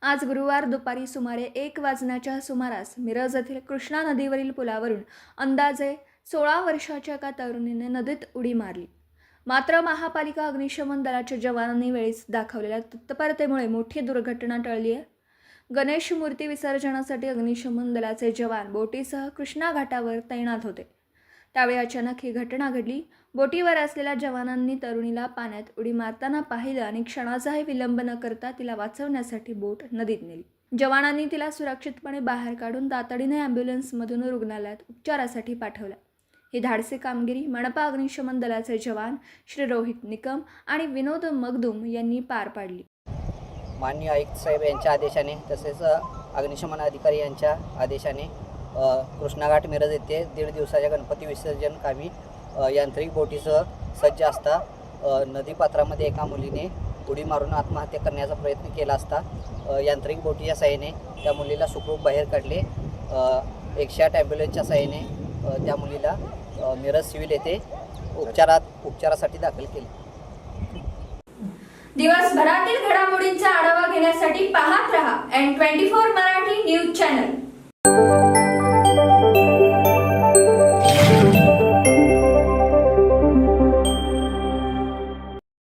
आज गुरुवार दुपारी सुमारे 1 वाजण्याच्या सुमारास मिरज येथील कृष्णा नदीवरील पुलावरून अंदाजे 16 वर्षाच्या एका तरुणीने नदीत उडी मारली। मात्र महापालिका अग्निशमन दलाच्या जवानांनी वेळीच दाखवलेल्या तत्परतेमुळे मोठी दुर्घटना टळली आहे। गणेश मूर्ती विसर्जनासाठी अग्निशमन दलाचे जवान बोटीसह कृष्णा घाटावर तैनात होते। त्यावेळी अचानक ही घटना घडली। बोटीवर असलेल्या जवानांनी तरुणीला पाण्यात उडी मारताना पाहिलं आणि क्षणाचाही विलंब न करता तिला वाचवण्यासाठी बोट नदीत नेली। जवानांनी तिला सुरक्षितपणे बाहेर काढून तातडीने ॲम्ब्युलन्समधून रुग्णालयात उपचारासाठी पाठवलं। ही धाडसी कामगिरी मनपा अग्निशमन दलाचे जवान श्री रोहित निकम आणि विनोद मगदूम यांनी पार पाडली। माननीय आयुक्त साहेब यांच्या आदेशाने तसेच अग्निशमन अधिकारी यांच्या आदेशाने कृष्णाघाट मिरज येथे 1.5 दिवसाच्या गणपती विसर्जन कामी यांत्रिक बोटीसह सज्ज असता नदीपात्रामध्ये एका मुलीने उडी मारून आत्महत्या करण्याचा प्रयत्न केला असता यांत्रिक बोटीच्या साहाय्याने त्या मुलीला सुखरूप बाहेर काढले। 108 ॲम्ब्युलन्सच्या साहाय्याने त्या मुलीला मिरज सिव्हिल येथे उपचारासाठी दाखल केले। दिवसभरातील घडामोडींचा आढावा घेण्यासाठी पाहत रहा N24 मराठी न्यूज चॅनल।